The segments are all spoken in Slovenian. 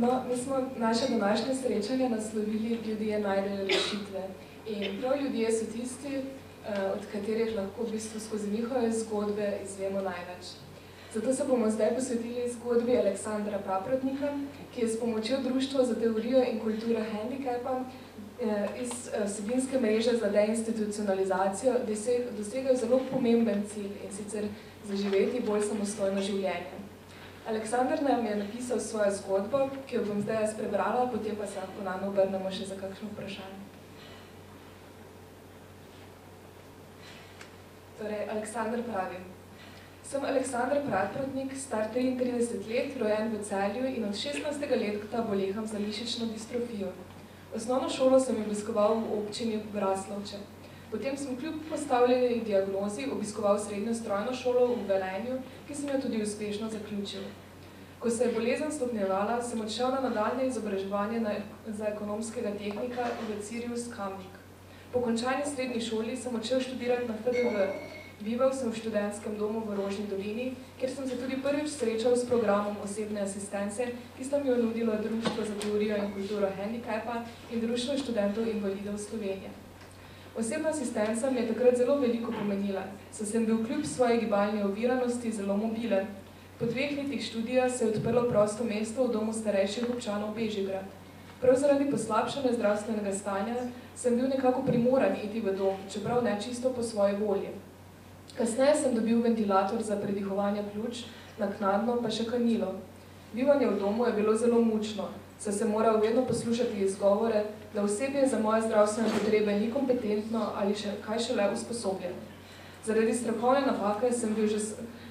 No, mi smo naše današnje srečanje naslovili Ljudje najdejo rešitve. In prav ljudje so tisti, od katerih lahko v bistvu skozi njihove zgodbe izvemo največ. Zato se bomo zdaj posvetili zgodbi Aleksandra Praprotnika, ki je s pomočjo Društva za teorijo in kulturo hendikepa iz vsebinske mreže za deinstitucionalizacijo dosegel zelo pomemben cilj, in sicer zaživeti bolj samostojno življenje. Aleksandr nam je napisal svojo zgodbo, ki jo bom zdaj jaz prebrala, potem pa se lahko name obrnemo še za kakšno vprašanje. Torej, Aleksandr pravi: Sem Aleksandr Praprotnik, star 33 let, rojen v Celju in od 16. leta boleham za mišično distrofijo. Osnovno šolo sem obiskoval v občini Braslovče. Potem sem kljub postavljeni diagnozi obiskoval srednjo strojno šolo v Velenju, ki sem jo tudi uspešno zaključil. Ko se je bolezen stopnjevala, sem odšel na nadaljnje izobraževanje za ekonomskega tehnika v Cirius Kamnik. Po končani srednji šoli sem odšel študirati na FDV. Bival sem v študentskem domu v Rožni dolini, kjer sem se tudi prvič srečal s programom osebne asistence, ki sta mi jo nudilo Društvo za teorijo in kulturo hendikepa in Društvo študentov invalidov Slovenije. Osebna asistenca mi je takrat zelo veliko pomenila, saj sem bil kljub svoji gibalni oviranosti zelo mobilen. Po 2 letih študija se je odprlo prosto mesto v domu starejših občanov Bežigrad. Prav zaradi poslabšanja zdravstvenega stanja sem bil nekako primoran iti v dom, čeprav ne čisto po svoji volji. Kasneje sem dobil ventilator za predihovanje pljuč, naknadno pa še kanilo. Bivanje v domu je bilo zelo mučno, saj sem moral vedno poslušati izgovore, da osebje za moje zdravstvene potrebe ni kompetentno ali kaj šele usposobljen. Zaradi strokovne napake sem bil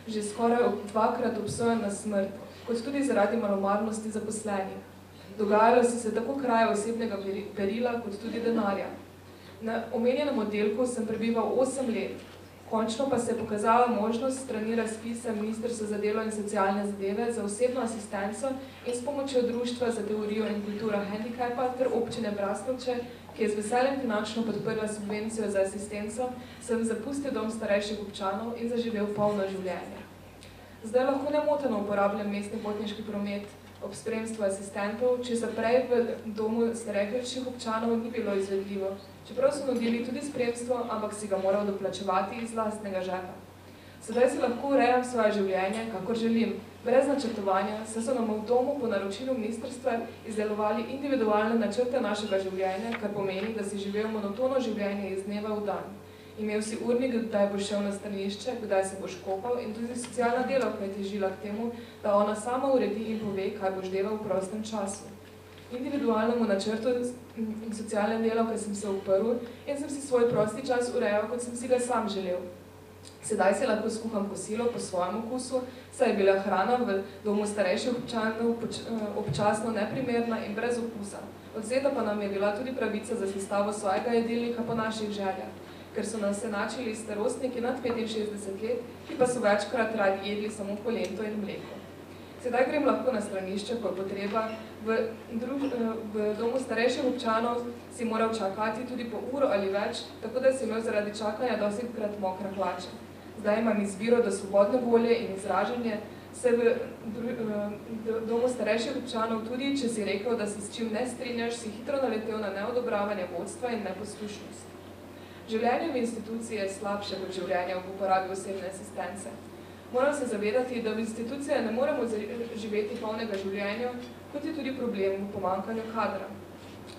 že skoraj 2-krat obsojen na smrt, kot tudi zaradi malomarnosti zaposlenih. Dogajalo so se tako kraje osebnega perila, kot tudi denarja. Na omenjenem oddelku sem prebival 8 let. Končno pa se je pokazala možnost strani razpisa Ministrstva za delo in socialne zadeve za osebno asistenco in s pomočjo Društva za teorijo in kulturo hendikepa ter občine Braslovče, ki je z veseljem finančno podprla subvencijo za asistenco, sem zapustil dom starejših občanov in zaživel polno življenje. Zdaj lahko nemoteno uporabljam mestni potniški promet ob spremstvu asistentov, če se prej v domu starejših občanov ni bilo izvedljivo, čeprav so nudili tudi spremstvo, ampak si ga moral doplačevati iz lastnega žepa. Sedaj si lahko urejam svoje življenje, kakor želim, brez načrtovanja, saj so nam v domu po naročilu ministrstva izdelovali individualne načrte našega življenja, kar pomeni, da si živel monotono življenje iz dneva v dan. Imel si urnik, kdaj boš šel na stranišče, kdaj se boš kopal, in tudi socialna delavka je težila k temu, da ona sama uredi in pove, kaj boš delal v prostem času. Individualnemu načrtu socialne delavke sem se uprl in sem si svoj prosti čas urejal, kot sem si ga sam želel. Sedaj si lahko skuham kosilo po svojem okusu, saj je bila hrana v domu starejših občanov občasno neprimerna in brez okusa. Odvzeta pa nam je bila tudi pravica za sestavo svojega jedilnika po naših željah, ker so nas enačili starostniki nad 65 let, ki pa so večkrat radi jedli samo polento in mleko. Sedaj grem lahko na stranišče, ko je potreba. V domu starejših občanov si moral čakati tudi po uro ali več, tako da si imel zaradi čakanja dostikrat mokre hlače. Zdaj imam izbiro do svobodne volje in izražanje, se v domu starejših občanov tudi, če si rekel, da si s čim ne strinjaš, si hitro naletel na neodobravanje vodstva in neposlušnost. Življenje v instituciji je slabše kot življenje v uporabi osebne asistence. Moram se zavedati, da v institucije ne moremo živeti polnega življenja, kot je tudi problem v pomanjkanju kadra.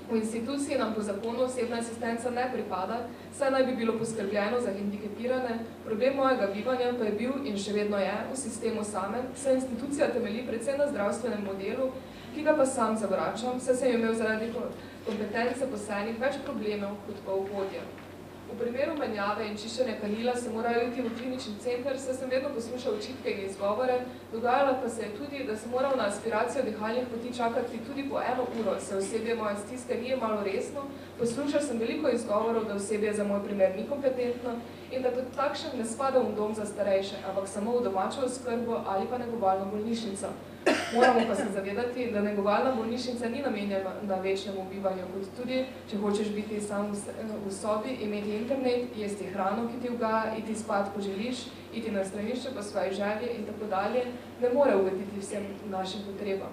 V instituciji nam po zakonu osebna asistenca ne pripada, saj naj bi bilo poskrbljeno za hendikepirane, problem mojega bivanja pa je bil in še vedno je v sistemu samem, saj institucija temelji predvsem na zdravstvenem modelu, ki ga pa sam zavračam, saj sem imel zaradi kompetence zaposlenih več problemov kot pa uvodja. V primeru menjave in čiščenja kanila sem moral iti v klinični center, saj sem vedno poslušal očitke in izgovore, dogajalo pa se je tudi, da sem moral na aspiracijo dihalnih poti čakati tudi po 1 uro, saj osebje moje stiske ni jemalo resno, poslušal sem veliko izgovorov, da osebje za moj primer ni kompetentno in da kot takšen ne spadam v dom za starejše, ampak samo v domačo oskrbo ali pa negovalno bolnišnico. Moramo pa se zavedati, da negovalna bolnišnica ni namenjena na večnemu bivanju, kot tudi, če hočeš biti sam v sobi, imeti internet, jesti hrano, ki ti ugaja, iti spat, ko želiš, iti na stranišče po svoje želje in tako dalje, ne more ugoditi vsem našim potrebam.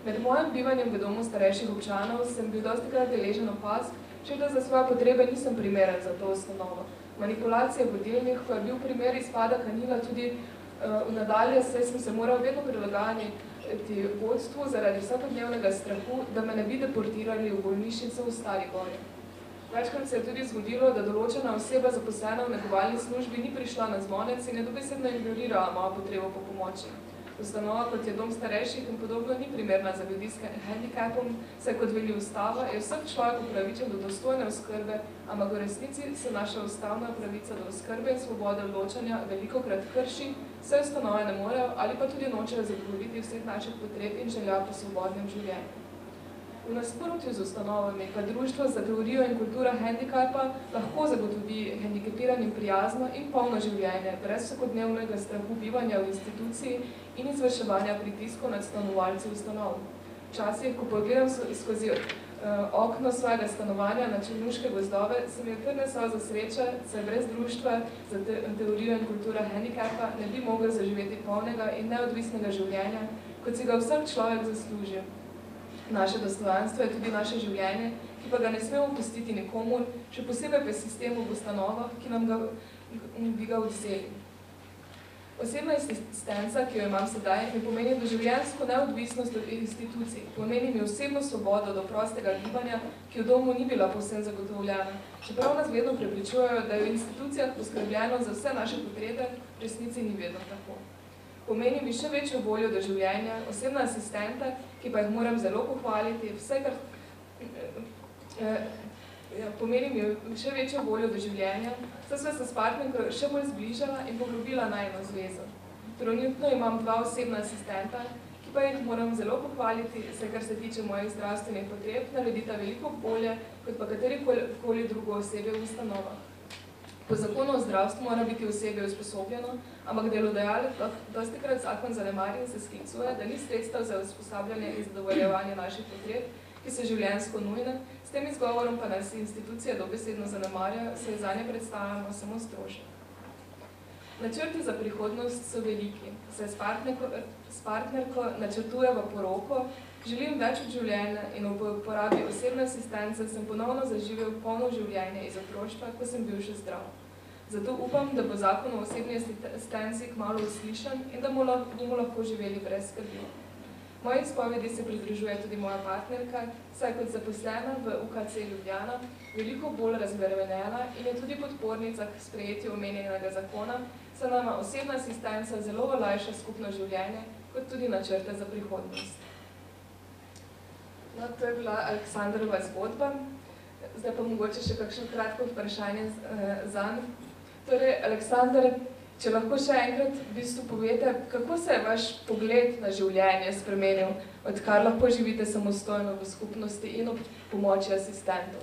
Med mojim bivanjem v domu starejših občanov sem bil dostikrat deležen opazk, če da za svoje potrebe nisem primeren za to ustanovo. Manipulacije vodilnih, ko je bil primer izpada kanila tudi v nadalje, saj sem se moral vedno prilagajati vodstvu zaradi vsakodnevnega strahu, da me ne bi deportirali v bolnišnico v Stari Gori. Večkrat se je tudi zgodilo, da določena oseba zaposlena v negovalni službi ni prišla na zvonec in je dobesedno ignorirala mojo potrebo po pomoči. Ustanova, kot je dom starejših in podobno, ni primerna za ljudi s handicapom, saj kot veli ustava, je vsak človek upravičen do dostojne oskrbe, ampak v resnici se naša ustavna pravica do oskrbe in svobode odločanja velikokrat krši, saj ustanove ne morejo ali pa tudi nočejo zagotoviti vseh naših potreb in želja po svobodnem življenju. V nasprotju z ustanovami pa Društvo za teorijo in kulturo handicapa lahko zagotovi hendikepiranim prijazno in polno življenje, brez vsakodnevnega strahu bivanja v instituciji in izvrševanja pritiskov nad stanovalci ustanov. Včasih, ko pogledam skozi okno svojega stanovanja na Črnuške gozdove, se mi je kar nesolza sreča, saj brez Društva za teorijo in kulturo handicapa ne bi mogel zaživeti polnega in neodvisnega življenja, kot si ga vsak človek zasluži. Naše dostojanstvo je tudi naše življenje, ki pa ga ne smemo pustiti nikomur, še posebej pa sistemu v ustanovah, ki nam bi ga odzeli. Osebna asistenca, ki jo imam sedaj, mi pomeni doživljenjsko neodvisnost od institucij, pomeni mi osebno svobodo do prostega gibanja, ki v domu ni bila povsem zagotovljena, čeprav nas vedno prepričujejo, da je v institucijah poskrbljeno za vse naše potrebe, v resnici ni vedno tako. Pomeni mi še večjo voljo do življenja, osebna asistenta, ki pa jih moram zelo pohvaliti, pomeni mi še večjo voljo do življenja, saj sva se s partnerko še bolj zbližala in poglobila najino zvezo. Trenutno imam 2 osebna asistenta, ki pa jih moram zelo pohvaliti, saj kar se tiče mojih zdravstvenih potreb, naredita veliko bolje, kot pa katerikoli drugo osebe v ustanovah. Po zakonu o zdravstvu mora biti osebje usposobljeno, ampak delodajalec dostikrat zakon zanemari in se sklicuje, da ni sredstev za usposabljanje in zadovoljevanje naših potreb, ki so življenjsko nujne, s tem izgovorom pa nas institucije dobesedno zanemarjajo, saj zanje predstavljamo samo strošek. Načrti za prihodnost so veliki, saj s partnerko načrtujeva poroko, želim več od življenja in v uporabi osebne asistence sem ponovno zaživel polno življenje iz otroštva, ko sem bil še zdrav. Zato upam, da bo zakon o osebni asistenci kmalu uslišan in da bomo lahko živeli brez skrbi. Moji izpovedi se pridružuje tudi moja partnerka, saj kot zaposlena v UKC Ljubljana veliko bolj razvedenjena in je tudi podpornica k sprejetju omenjenega zakona, saj nama osebna asistenca zelo olajša skupno življenje, kot tudi načrte za prihodnost. No, to je bila Aleksandrova zgodba. Zdaj pa mogoče še kakšno kratko vprašanje zanj. Torej, Aleksander, če lahko še enkrat v bistvu povete, kako se je vaš pogled na življenje spremenil, odkar lahko živite samostojno v skupnosti in ob pomoči asistentov?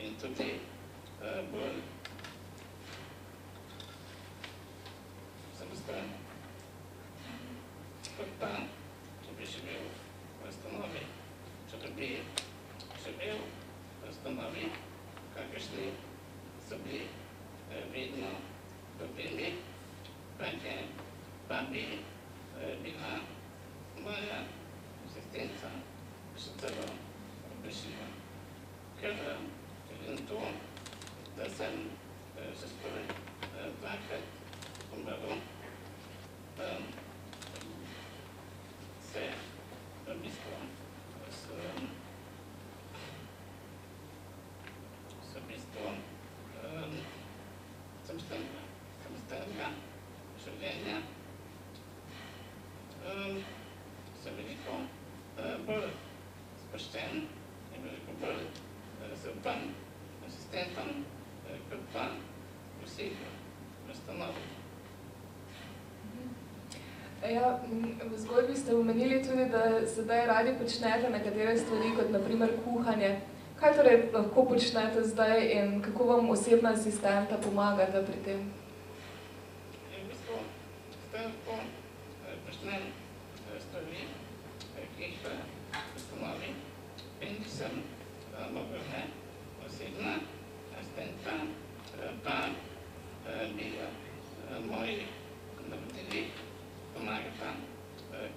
In tudi bolj samostojen. Kot pa, če bi živel v ustanovi, če bi živel v ustanovi, kakršni so bili vedno dobili, pa bi bila moja asistenca še celo obešljiva. Ker glede na to, da sem že skoraj 2-krat umrl, se v bistvu samostojnega življenja sem veliko bolj sproščen in veliko bolj zaupan asistentom, kot pa vseh v ustanovi. Ja, v zgodbi ste omenili tudi, da sedaj radi počnete nekatere stvari, kot na primer kuhanje. Kaj torej lahko počnete zdaj in kako vam osebna asistenta pomagata pri tem? sem mogla osebna asistenta, pa bi moji navodili pomagata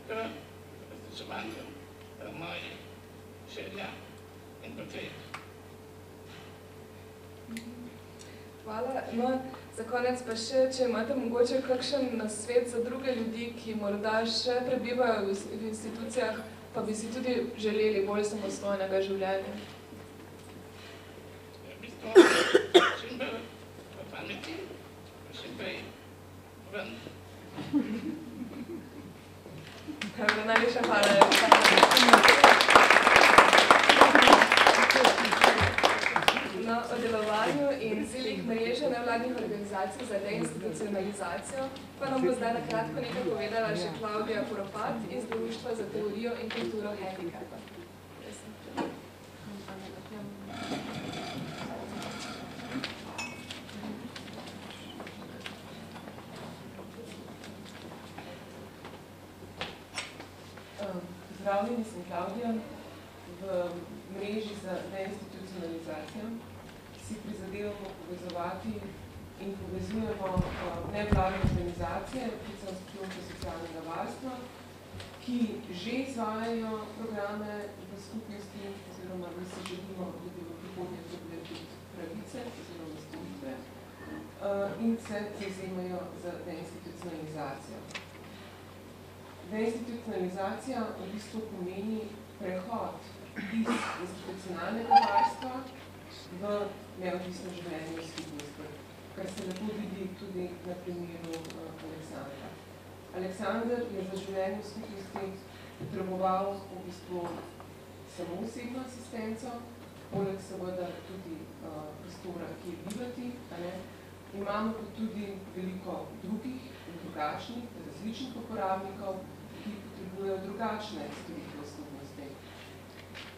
k uresničevanju mojih želja in potreb. Hvala. No, za konec pa še, če imate mogoče kakšen nasvet za druge ljudi, ki morda še prebivajo v institucijah, pa bi si tudi želeli bolj samostojnega življenja. V bistvu, čim bolj v pameti, čim prej ven. Najlepša hvala. No, o delovanju in ciljih mreže nevladnih organizacij za deinstitucionalizacijo pa nam bo zdaj na kratko nekaj povedala še Klavdija Kuropat iz Društva za teorijo in kulturo hendikepa. Pozdravljeni, sem Klavdija. V mreži za deinstitucionalizacijo si prizadevamo povezovati in povezujemo nevladne organizacije, predvsem s področja socialnega varstva, ki že izvajajo programe v skupnosti, oziroma mi si želimo tudi v prihodnje dobiti pravice oziroma storitve in se zavzemajo za deinstitucionalizacijo. Deinstitucionalizacija v bistvu pomeni prehod iz institucionalnega varstva v neodvisno življenje v skupnosti, kar se lepo vidi tudi na primeru Aleksandra. Aleksander je za življenje v skupnosti potreboval v bistvu samo osebno asistenco, poleg seveda tudi prostora, ki je bivati. Imamo pa tudi veliko drugih in drugačnih, različnih uporabnikov, ki potrebujejo drugačne storitve v skupnosti.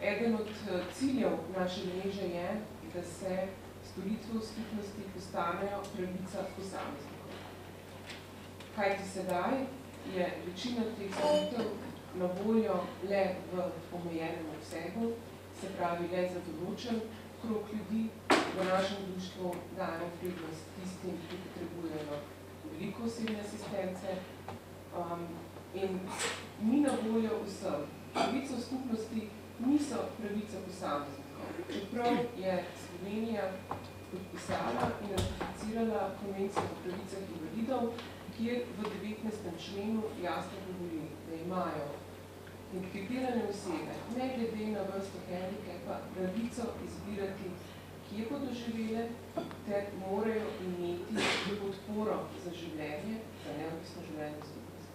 Eden od ciljev naše mreže je, da se storitve v skupnosti postanejo pravica posameznikov. Kajti sedaj je večina teh storitev na voljo le v omejenem obsegu, se pravi le za določen krog ljudi. V našem društvu dajemo prednost tistim, ki potrebujejo veliko osebne asistence in ni na voljo vsem. Pravice v skupnosti niso pravice posameznikov. Čeprav je Slovenija podpisala in ratificirala konvencijo o pravicah invalidov, kjer v 19. členu jasno govori, da imajo identificirane osebe, ne glede na vrsto hendikepa, pravico izbirati, kje bodo živele, ter morajo imeti podporo za življenje, za neodvisno življenje v skupnosti.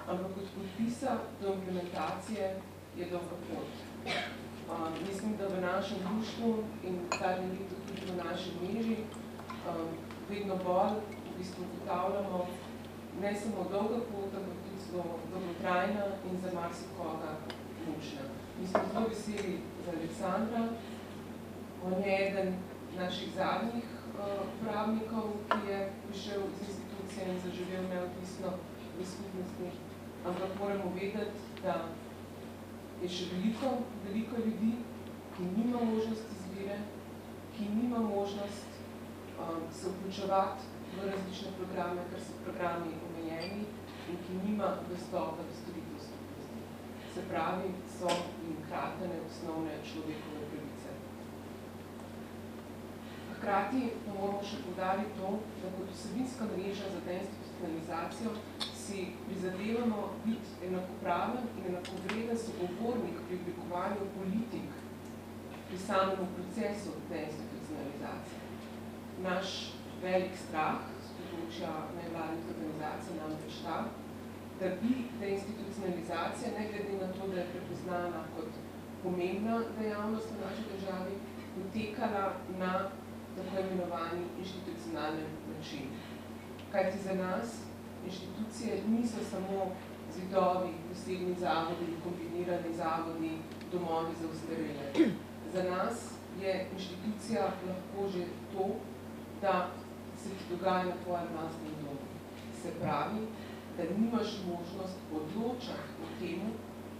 Ampak od podpisa do implementacije je dolga pot. Mislim, da v našem društvu in zadnje leto tudi v naši mreži vedno bolj v bistvu ugotavljamo ne samo dolga pot, ampak tudi zelo dolgotrajna in za marsikoga mučna. Mi smo zelo veseli za Aleksandra. On je eden naših zadnjih uporabnikov, ki je prišel iz institucije in zaživel neodvisno v skupnosti. Ampak moramo vedeti, da je še veliko ljudi, ki nima možnost izbire, ki nima možnost se vključevati v različne programe, ker so programi omejeni in ki nima dostopa do storitev skupnosti. Se pravi, so jim kratene osnovne človekove pravice. Hkrati pa moramo še poudariti to, da kot vsebinska mreža za deinstitucionalizacijo si prizadevamo biti enakopraven in enakovreden sogovornik pri oblikovanju politik pri samem procesu deinstitucionalizacije. Naš velik strah z področja nevladnih organizacij namreč ta, da bi deinstitucionalizacija, ne glede na to, da je prepoznana kot pomembna dejavnost v naši državi, potekala na tako imenovani institucionalnem način. Kajti za nas inštitucije niso samo zidovi, posebni zavodi, kombinirani zavodi, domovi za ostarele. Za nas je inštitucija lahko že to, da se ti dogaja na tvojem lastnem domu. Se pravi, da nimaš možnost odločati o tem,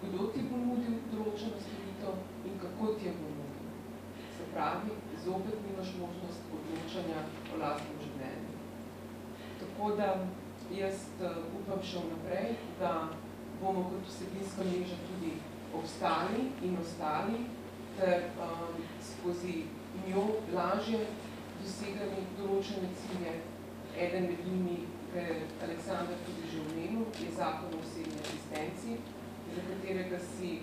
kdo ti bo nudil določeno storitev, storitev in kako ti jo bomo. Se pravi, zopet nimaš možnost odločanja o lastnem življenju. Tako da jaz upam še vnaprej, da bomo kot vsebinska mreža tudi obstali in ostali, ter skozi njo lažje dosegali določene cilje. Eden med njimi, ki je Aleksander tudi že omenil, je zakon o osebni asistenci, za katerega si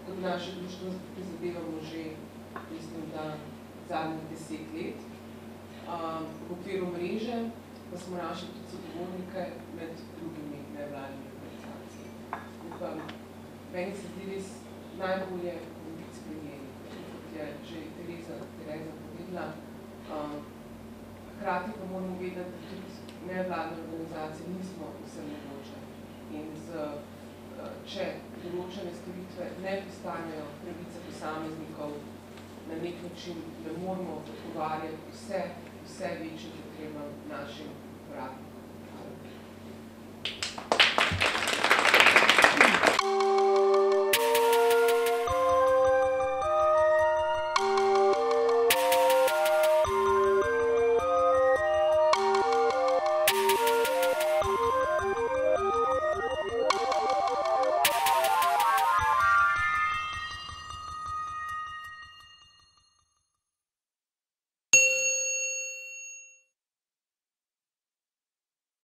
kot naše društvo prizadevamo že, mislim, da zadnjih 10 let. V okviru mreže pa smo našli tudi sogovornike med drugimi nevladnimi organizacijami. Meni se zdi res najbolje biti spremljeni, kot je že Tereza povedala. Hkrati pa moramo vedeti, da tudi nevladne organizacije nismo vse mogoče. In če določene storitve ne postanejo pravice posameznikov, na nek način ne moramo odgovarjati vse večjim potrebam našim uporabnikom.